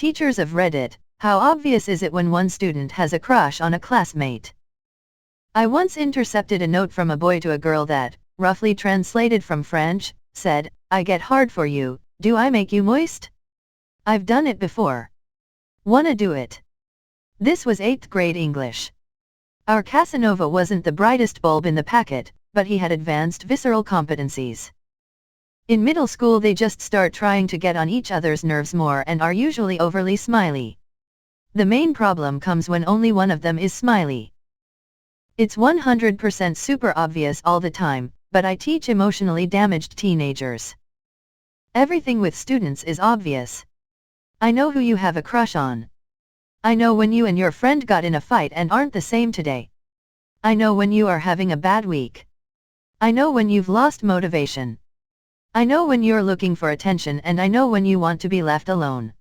Teachers of Reddit, how obvious is it when one student has a crush on a classmate? I once intercepted a note from a boy to a girl that, roughly translated from French, said, "I get hard for you, do I make you moist? I've done it before. Wanna do it?" This was 8th grade English. Our Casanova wasn't the brightest bulb in the packet, but he had advanced visceral competencies. In middle school they just start trying to get on each other's nerves more and are usually overly smiley. The main problem comes when only one of them is smiley. It's 100% super obvious all the time, but I teach emotionally damaged teenagers. Everything with students is obvious. I know who you have a crush on. I know when you and your friend got in a fight and aren't the same today. I know when you are having a bad week. I know when you've lost motivation. I know when you're looking for attention, and I know when you want to be left alone.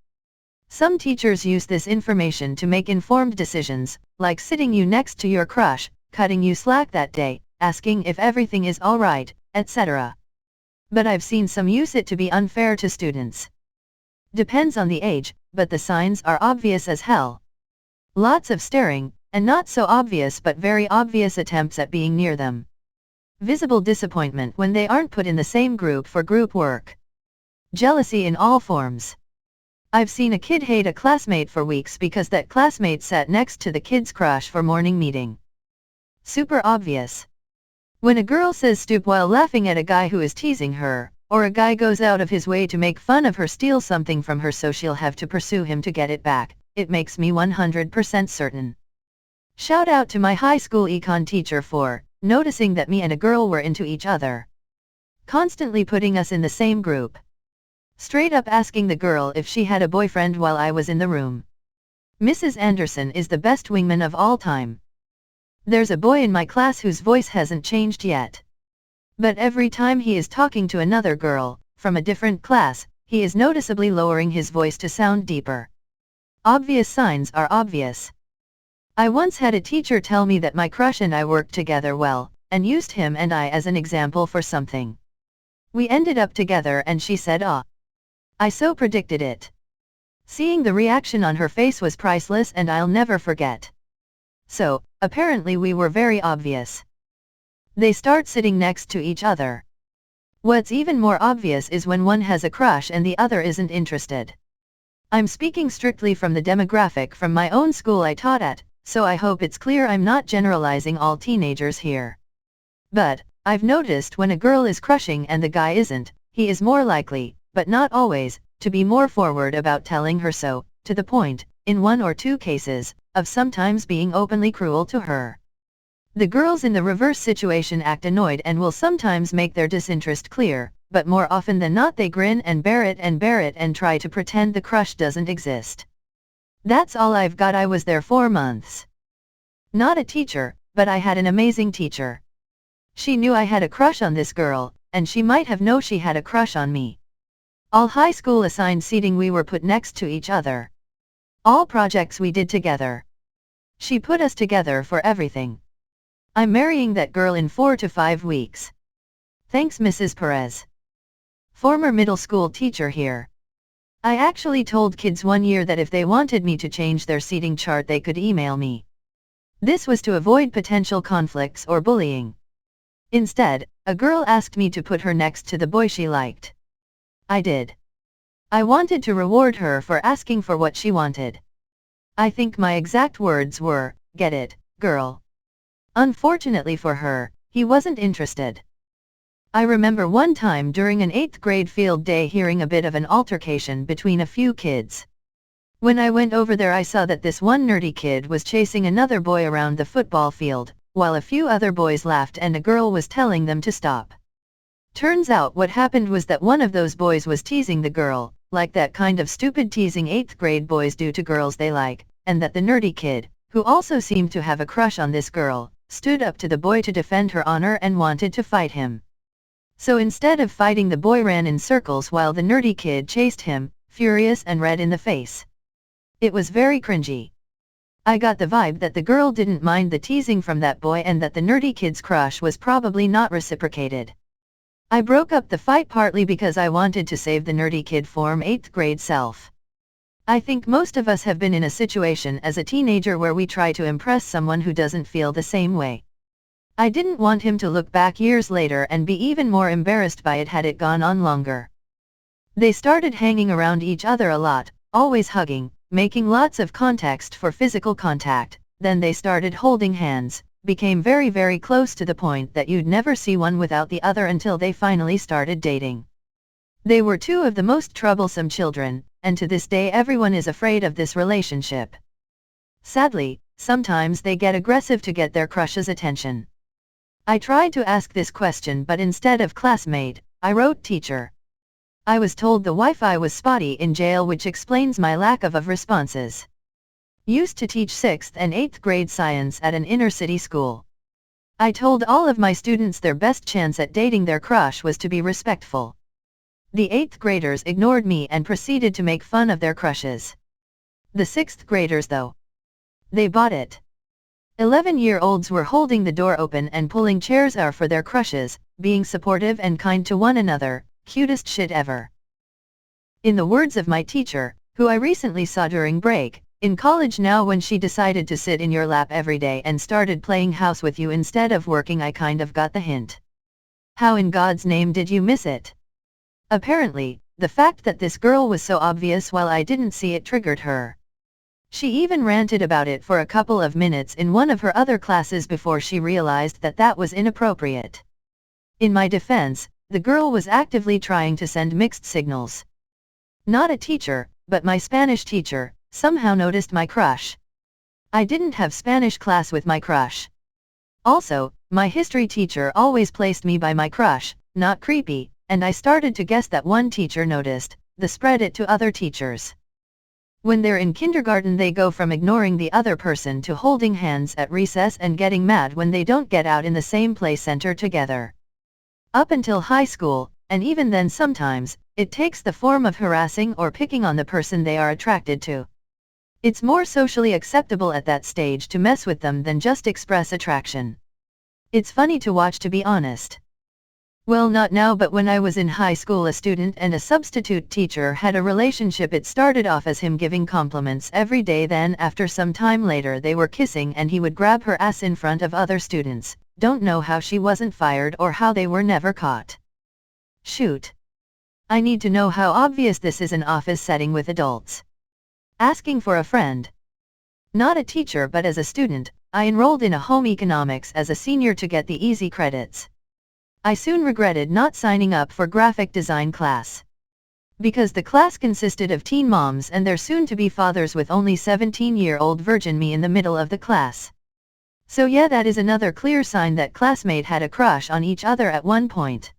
Some teachers use this information to make informed decisions, like sitting you next to your crush, cutting you slack that day, asking if everything is alright, etc. But I've seen some use it to be unfair to students. Depends on the age, but the signs are obvious as hell. Lots of staring, and not so obvious but very obvious attempts at being near them. Visible disappointment when they aren't put in the same group for group work. Jealousy in all forms. I've seen a kid hate a classmate for weeks because that classmate sat next to the kid's crush for morning meeting. Super obvious. When a girl says stoop while laughing at a guy who is teasing her, or a guy goes out of his way to make fun of her, steal something from her so she'll have to pursue him to get it back, it makes me 100% certain. Shout out to my high school econ teacher for noticing that me and a girl were into each other. Constantly putting us in the same group. Straight up asking the girl if she had a boyfriend while I was in the room. Mrs. Anderson is the best wingman of all time. There's a boy in my class whose voice hasn't changed yet. But every time he is talking to another girl, from a different class, he is noticeably lowering his voice to sound deeper. Obvious signs are obvious. I once had a teacher tell me that my crush and I worked together well, and used him and I as an example for something. We ended up together and she said, "Ah. I so predicted it." Seeing the reaction on her face was priceless and I'll never forget. So, apparently we were very obvious. They start sitting next to each other. What's even more obvious is when one has a crush and the other isn't interested. I'm speaking strictly from the demographic from my own school I taught at, so I hope it's clear I'm not generalizing all teenagers here. But, I've noticed when a girl is crushing and the guy isn't, he is more likely, but not always, to be more forward about telling her so, to the point, in 1 or 2 cases, of sometimes being openly cruel to her. The girls in the reverse situation act annoyed and will sometimes make their disinterest clear, but more often than not they grin and bear it and try to pretend the crush doesn't exist. That's all I've got. I was there 4 months. Not a teacher, but I had an amazing teacher. She knew I had a crush on this girl, and she might have known she had a crush on me. All high school assigned seating we were put next to each other. All projects we did together. She put us together for everything. I'm marrying that girl in 4 to 5 weeks. Thanks Mrs. Perez. Former middle school teacher here. I actually told kids one year that if they wanted me to change their seating chart they could email me. This was to avoid potential conflicts or bullying. Instead, a girl asked me to put her next to the boy she liked. I did. I wanted to reward her for asking for what she wanted. I think my exact words were, "Get it, girl." Unfortunately for her, he wasn't interested. I remember one time during an 8th grade field day hearing a bit of an altercation between a few kids. When I went over there I saw that this one nerdy kid was chasing another boy around the football field, while a few other boys laughed and a girl was telling them to stop. Turns out what happened was that one of those boys was teasing the girl, like that kind of stupid teasing 8th grade boys do to girls they like, and that the nerdy kid, who also seemed to have a crush on this girl, stood up to the boy to defend her honor and wanted to fight him. So instead of fighting the boy ran in circles while the nerdy kid chased him, furious and red in the face. It was very cringy. I got the vibe that the girl didn't mind the teasing from that boy and that the nerdy kid's crush was probably not reciprocated. I broke up the fight partly because I wanted to save the nerdy kid from 8th grade self. I think most of us have been in a situation as a teenager where we try to impress someone who doesn't feel the same way. I didn't want him to look back years later and be even more embarrassed by it had it gone on longer. They started hanging around each other a lot, always hugging, making lots of context for physical contact, then they started holding hands, became very close to the point that you'd never see one without the other until they finally started dating. They were two of the most troublesome children, and to this day everyone is afraid of this relationship. Sadly, sometimes they get aggressive to get their crush's attention. I tried to ask this question but instead of classmate, I wrote teacher. I was told the Wi-Fi was spotty in jail, which explains my lack of responses. Used to teach 6th and 8th grade science at an inner-city school. I told all of my students their best chance at dating their crush was to be respectful. The 8th graders ignored me and proceeded to make fun of their crushes. The 6th graders though, they bought it. 11-year-olds were holding the door open and pulling chairs out for their crushes, being supportive and kind to one another, cutest shit ever. In the words of my teacher, who I recently saw during break, in college now, when she decided to sit in your lap every day and started playing house with you instead of working, I kind of got the hint. How in God's name did you miss it? Apparently, the fact that this girl was so obvious while I didn't see it triggered her. She even ranted about it for a couple of minutes in one of her other classes before she realized that that was inappropriate. In my defense, the girl was actively trying to send mixed signals. Not a teacher, but my Spanish teacher, somehow noticed my crush. I didn't have Spanish class with my crush. Also, my history teacher always placed me by my crush, not creepy, and I started to guess that one teacher noticed, spread it to other teachers. When they're in kindergarten, they go from ignoring the other person to holding hands at recess and getting mad when they don't get out in the same play center together. Up until high school, and even then sometimes, it takes the form of harassing or picking on the person they are attracted to. It's more socially acceptable at that stage to mess with them than just express attraction. It's funny to watch, to be honest. Well, not now, but when I was in high school, a student and a substitute teacher had a relationship. It started off as him giving compliments every day, then after some time later they were kissing and he would grab her ass in front of other students. Don't know how she wasn't fired or how they were never caught. Shoot. I need to know how obvious this is an office setting with adults. Asking for a friend. Not a teacher, but as a student, I enrolled in a home economics as a senior to get the easy credits. I soon regretted not signing up for graphic design class. Because the class consisted of teen moms and their soon-to-be fathers with only 17-year-old virgin me in the middle of the class. So yeah, that is another clear sign that classmates had a crush on each other at one point.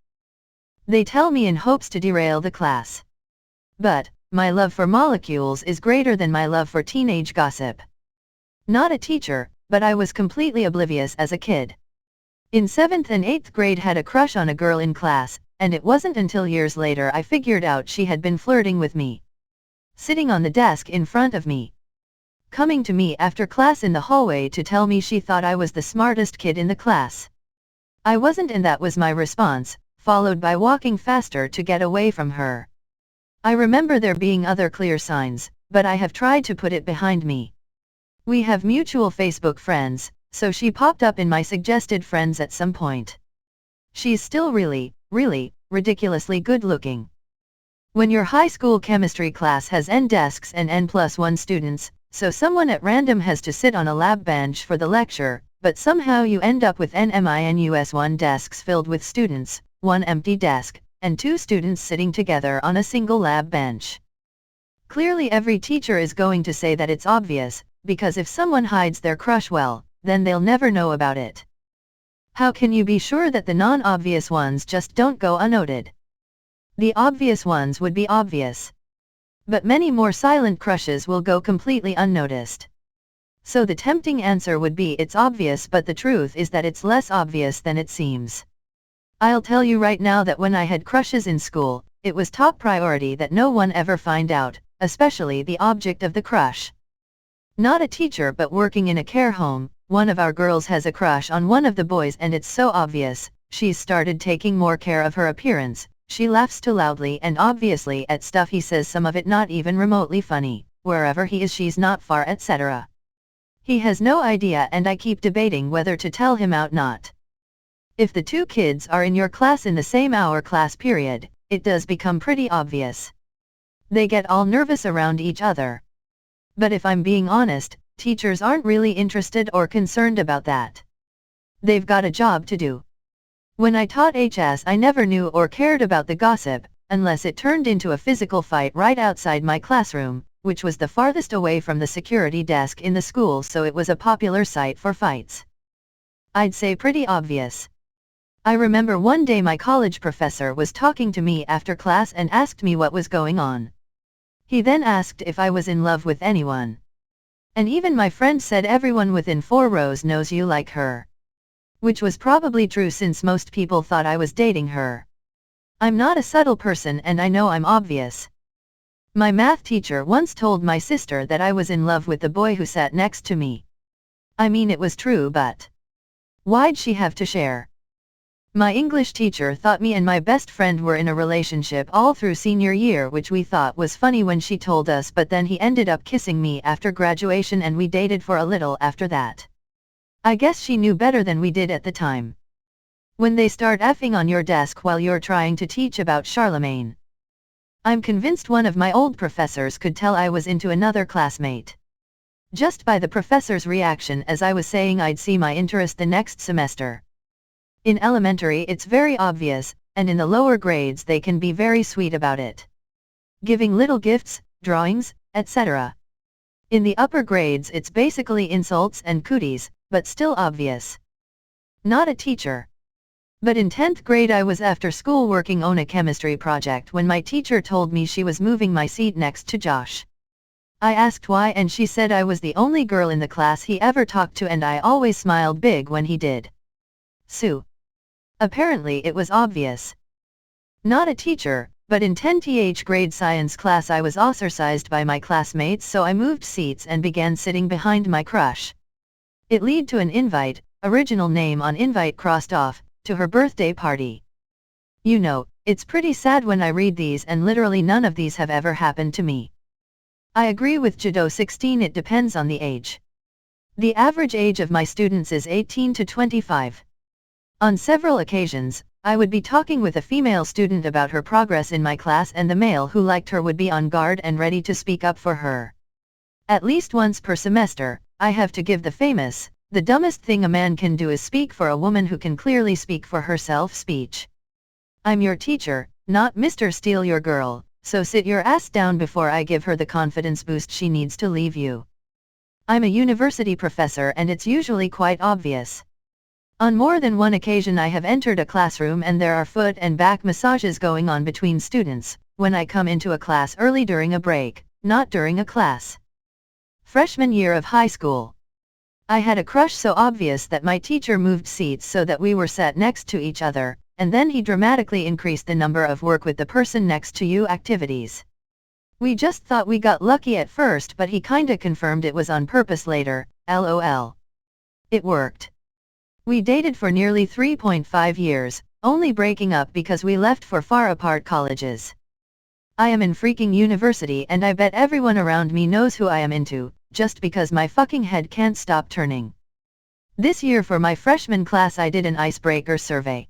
They tell me in hopes to derail the class. But, my love for molecules is greater than my love for teenage gossip. Not a teacher, but I was completely oblivious as a kid. In 7th and 8th grade had a crush on a girl in class, and it wasn't until years later I figured out she had been flirting with me. Sitting on the desk in front of me. Coming to me after class in the hallway to tell me she thought I was the smartest kid in the class. I wasn't, and that was my response, followed by walking faster to get away from her. I remember there being other clear signs, but I have tried to put it behind me. We have mutual Facebook friends, so she popped up in my suggested friends at some point. She's still really ridiculously good looking. When your high school chemistry class has N desks and N+1 students, so someone at random has to sit on a lab bench for the lecture, but somehow you end up with N-1 desks filled with students, one empty desk, and two students sitting together on a single lab bench. Clearly every teacher is going to say that it's obvious, because if someone hides their crush well, then they'll never know about it. How can you be sure that the non-obvious ones just don't go unnoted? The obvious ones would be obvious. But many more silent crushes will go completely unnoticed. So the tempting answer would be it's obvious, but the truth is that it's less obvious than it seems. I'll tell you right now that when I had crushes in school, it was top priority that no one ever find out, especially the object of the crush. Not a teacher, but working in a care home, one of our girls has a crush on one of the boys, and it's so obvious. She's started taking more care of her appearance. She laughs too loudly and obviously at stuff he says, some of it not even remotely funny. wherever he is she's not far etc. He has no idea and I keep debating whether to tell him out not. If the two kids are in your class in the same hour class period, it does become pretty obvious. They get all nervous around each other. But if I'm being honest, teachers aren't really interested or concerned about that. They've got a job to do. When I taught HS I never knew or cared about the gossip, unless it turned into a physical fight right outside my classroom, which was the farthest away from the security desk in the school, so it was a popular site for fights. I'd say pretty obvious. I remember one day my college professor was talking to me after class and asked me what was going on. He then asked if I was in love with anyone. And even my friend said everyone within 4 rows knows you like her. Which was probably true since most people thought I was dating her. I'm not a subtle person and I know I'm obvious. My math teacher once told my sister that I was in love with the boy who sat next to me. I mean it was true, but why'd she have to share? My English teacher thought me and my best friend were in a relationship all through senior year, which we thought was funny when she told us, but then he ended up kissing me after graduation and we dated for a little after that. I guess she knew better than we did at the time. When they start effing on your desk while you're trying to teach about Charlemagne. I'm convinced one of my old professors could tell I was into another classmate. Just by the professor's reaction as I was saying I'd see my interest the next semester. In elementary it's very obvious, and in the lower grades they can be very sweet about it. Giving little gifts, drawings, etc. In the upper grades it's basically insults and cooties, but still obvious. Not a teacher. But in 10th grade I was after school working on a chemistry project when my teacher told me she was moving my seat next to Josh. I asked why and she said I was the only girl in the class he ever talked to and I always smiled big when he did. Sue. Apparently it was obvious. Not a teacher, but in 10th grade science class I was ostracized by my classmates, so I moved seats and began sitting behind my crush. It led to an invite, original name on invite crossed off, to her birthday party. You know, it's pretty sad when I read these and literally none of these have ever happened to me. I agree with Jado 16, it depends on the age. The average age of my students is 18 to 25. On several occasions, I would be talking with a female student about her progress in my class and the male who liked her would be on guard and ready to speak up for her. At least once per semester, I have to give the famous, "the dumbest thing a man can do is speak for a woman who can clearly speak for herself" speech. I'm your teacher, not Mr. Steal Your Girl, so sit your ass down before I give her the confidence boost she needs to leave you. I'm a university professor and it's usually quite obvious. On more than one occasion I have entered a classroom and there are foot and back massages going on between students, when I come into a class early during a break, not during a class. Freshman year of high school. I had a crush so obvious that my teacher moved seats so that we were sat next to each other, and then he dramatically increased the number of work with the person next to you activities. We just thought we got lucky at first, but he kinda confirmed it was on purpose later, lol. It worked. We dated for nearly 3.5 years, only breaking up because we left for far apart colleges. I am in freaking university and I bet everyone around me knows who I am into, just because my fucking head can't stop turning. This year for my freshman class I did an icebreaker survey.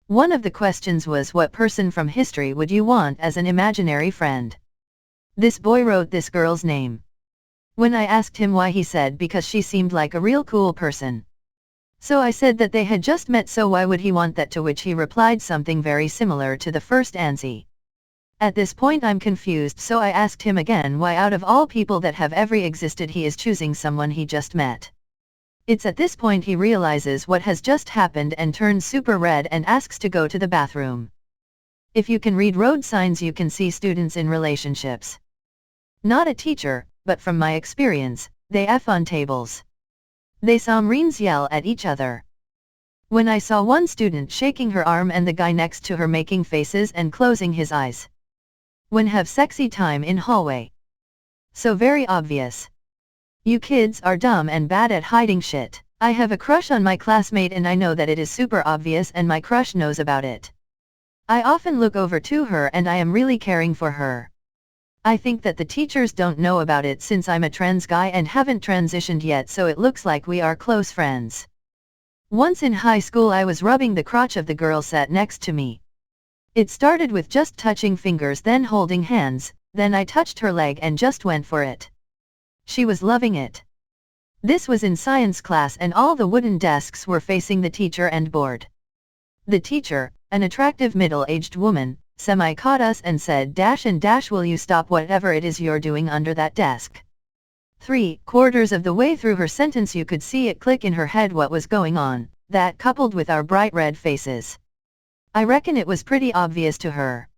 One of the questions was, what person from history would you want as an imaginary friend? This boy wrote this girl's name. When I asked him why, he said because she seemed like a real cool person. So I said that they had just met, so why would he want that, to which he replied something very similar to the first answer. At this point I'm confused, so I asked him again why out of all people that have ever existed he is choosing someone he just met. It's at this point he realizes what has just happened and turns super red and asks to go to the bathroom. If you can read road signs you can see students in relationships. Not a teacher, but from my experience, they F on tables. They sometimes yell at each other. When I saw one student shaking her arm and the guy next to her making faces and closing his eyes. When have sexy time in hallway. So very obvious. You kids are dumb and bad at hiding shit. I have a crush on my classmate and I know that it is super obvious and my crush knows about it. I often look over to her and I am really caring for her. I think that the teachers don't know about it since I'm a trans guy and haven't transitioned yet, so it looks like we are close friends. Once in high school I was rubbing the crotch of the girl sat next to me. It started with just touching fingers, then holding hands, then I touched her leg and just went for it. She was loving it. This was in science class and all the wooden desks were facing the teacher and board. The teacher, an attractive middle-aged woman, caught us and said will you stop whatever it is you're doing under that desk. 3/4 of the way through her sentence you could see it click in her head what was going on, that coupled with our bright red faces. I reckon it was pretty obvious to her.